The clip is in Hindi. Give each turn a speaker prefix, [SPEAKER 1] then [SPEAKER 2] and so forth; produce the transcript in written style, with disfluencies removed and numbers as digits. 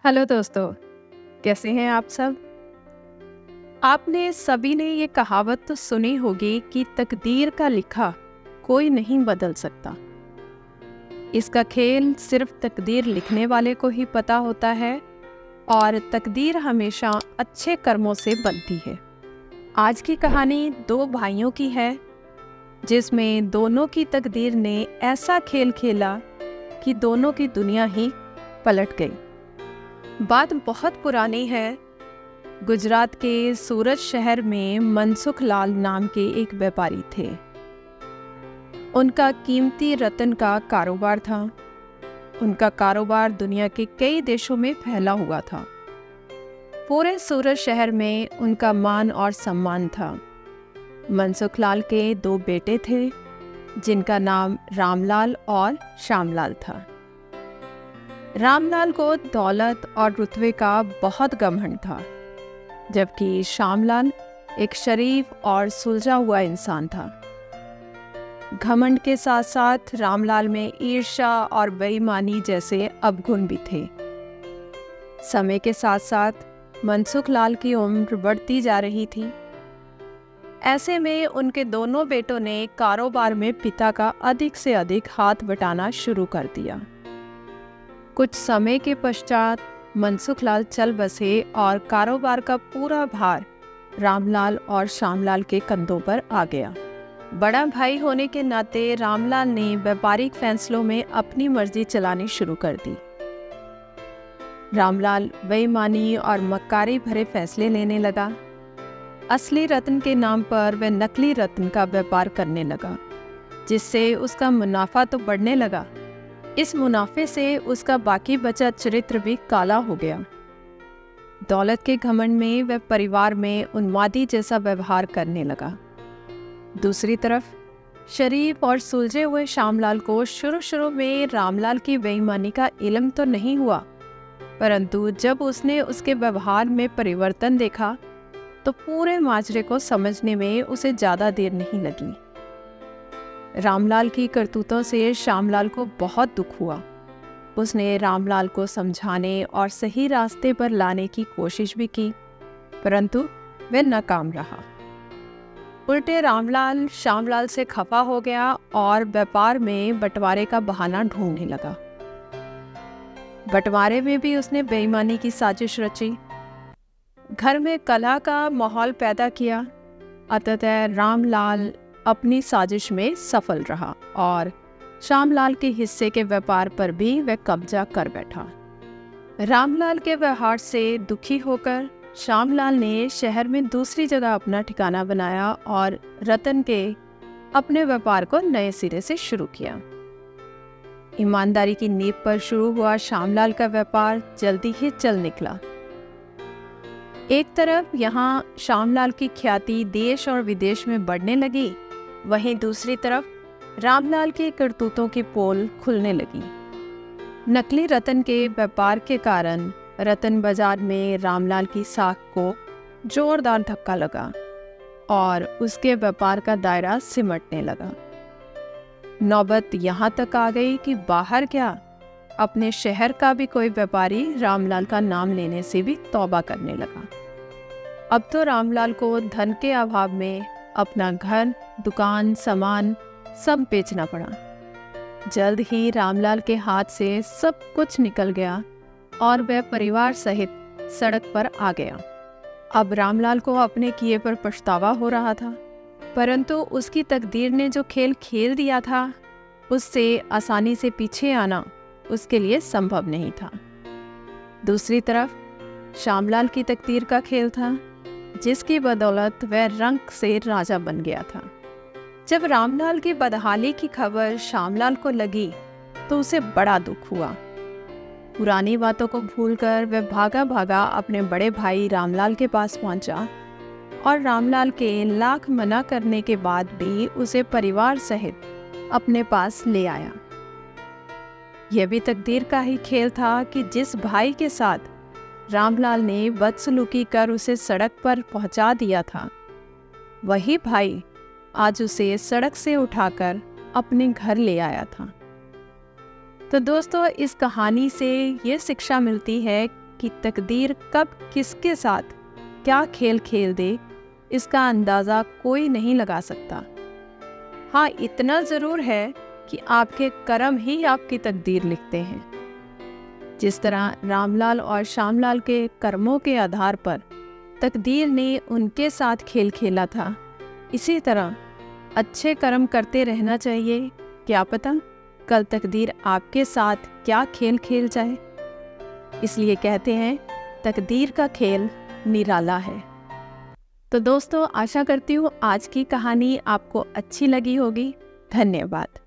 [SPEAKER 1] हेलो दोस्तों, कैसे हैं आप सब। आपने सभी ने ये कहावत तो सुनी होगी कि तकदीर का लिखा कोई नहीं बदल सकता। इसका खेल सिर्फ तकदीर लिखने वाले को ही पता होता है और तकदीर हमेशा अच्छे कर्मों से बनती है। आज की कहानी दो भाइयों की है जिसमें दोनों की तकदीर ने ऐसा खेल खेला कि दोनों की दुनिया ही पलट गई। बात बहुत पुरानी है। गुजरात के सूरत शहर में मनसुख लाल नाम के एक व्यापारी थे। उनका कीमती रत्न का कारोबार था। उनका कारोबार दुनिया के कई देशों में फैला हुआ था। पूरे सूरत शहर में उनका मान और सम्मान था। मनसुख लाल के दो बेटे थे जिनका नाम रामलाल और श्यामलाल था। रामलाल को दौलत और रुतबे का बहुत घमंड था, जबकि श्यामलाल एक शरीफ और सुलझा हुआ इंसान था। घमंड के साथ साथ रामलाल में ईर्ष्या और बेईमानी जैसे अवगुण भी थे। समय के साथ साथ मनसुख लाल की उम्र बढ़ती जा रही थी। ऐसे में उनके दोनों बेटों ने कारोबार में पिता का अधिक से अधिक हाथ बटाना शुरू कर दिया। कुछ समय के पश्चात मनसुख लाल चल बसे और कारोबार का पूरा भार रामलाल और श्यामलाल के कंधों पर आ गया। बड़ा भाई होने के नाते रामलाल ने व्यापारिक फैसलों में अपनी मर्जी चलानी शुरू कर दी। रामलाल बेईमानी और मक्कारी भरे फैसले लेने लगा। असली रत्न के नाम पर वह नकली रत्न का व्यापार करने लगा, जिससे उसका मुनाफा तो बढ़ने लगा, इस मुनाफे से उसका बाकी बचा चरित्र भी काला हो गया। दौलत के घमंड में वह परिवार में उन्मादी जैसा व्यवहार करने लगा। दूसरी तरफ शरीफ और सुलझे हुए श्यामलाल को शुरू में रामलाल की बेईमानी का इल्म तो नहीं हुआ, परंतु जब उसने उसके व्यवहार में परिवर्तन देखा तो पूरे माजरे को समझने में उसे ज़्यादा देर नहीं लगी। रामलाल की करतूतों से श्यामलाल को बहुत दुख हुआ। उसने रामलाल को समझाने और सही रास्ते पर लाने की कोशिश भी की, परंतु वह नाकाम रहा। उल्टे रामलाल श्यामलाल से खफा हो गया और व्यापार में बंटवारे का बहाना ढूंढने लगा। बंटवारे में भी उसने बेईमानी की साजिश रची। घर में कलह का माहौल पैदा किया। अंततः रामलाल अपनी साजिश में सफल रहा और श्यामलाल के हिस्से के व्यापार पर भी वह कब्जा कर बैठा। रामलाल के व्यवहार से दुखी होकर श्यामलाल ने शहर में दूसरी जगह अपना ठिकाना बनाया और रतन के अपने व्यापार को नए सिरे से शुरू किया। ईमानदारी की नींव पर शुरू हुआ श्यामलाल का व्यापार जल्दी ही चल निकला। एक तरफ यहाँ श्यामलाल की ख्याति देश और विदेश में बढ़ने लगी, वहीं दूसरी तरफ रामलाल के करतूतों की पोल खुलने लगी। नकली रत्न के व्यापार के कारण रत्न बाजार में रामलाल की साख को जोरदार धक्का लगा और उसके व्यापार का दायरा सिमटने लगा। नौबत यहाँ तक आ गई कि बाहर क्या, अपने शहर का भी कोई व्यापारी रामलाल का नाम लेने से भी तौबा करने लगा। अब तो रामलाल को धन के अभाव में अपना घर, दुकान, सामान सब बेचना पड़ा। जल्द ही रामलाल के हाथ से सब कुछ निकल गया और वह परिवार सहित सड़क पर आ गया। अब रामलाल को अपने किए पर पछतावा हो रहा था, परंतु उसकी तकदीर ने जो खेल खेल दिया था उससे आसानी से पीछे आना उसके लिए संभव नहीं था। दूसरी तरफ श्यामलाल की तकदीर का खेल था, जिसकी बदौलत वह रंक से राजा बन गया था। जब रामलाल की बदहाली की खबर श्यामलाल को लगी तो उसे बड़ा दुख हुआ। पुरानी बातों को भूलकर वह भागा भागा अपने बड़े भाई रामलाल के पास पहुंचा और रामलाल के लाख मना करने के बाद भी उसे परिवार सहित अपने पास ले आया। यह भी तकदीर का ही खेल था कि जिस भाई के साथ रामलाल ने बदसलूकी कर उसे सड़क पर पहुंचा दिया था, वही भाई आज उसे सड़क से उठाकर अपने घर ले आया था। तो दोस्तों, इस कहानी से ये शिक्षा मिलती है कि तकदीर कब किसके साथ क्या खेल खेल दे, इसका अंदाज़ा कोई नहीं लगा सकता। हाँ, इतना ज़रूर है कि आपके कर्म ही आपकी तकदीर लिखते हैं। जिस तरह रामलाल और श्यामलाल के कर्मों के आधार पर तकदीर ने उनके साथ खेल खेला था, इसी तरह अच्छे कर्म करते रहना चाहिए। क्या पता कल तकदीर आपके साथ क्या खेल खेल जाए। इसलिए कहते हैं तकदीर का खेल निराला है। तो दोस्तों, आशा करती हूँ आज की कहानी आपको अच्छी लगी होगी। धन्यवाद।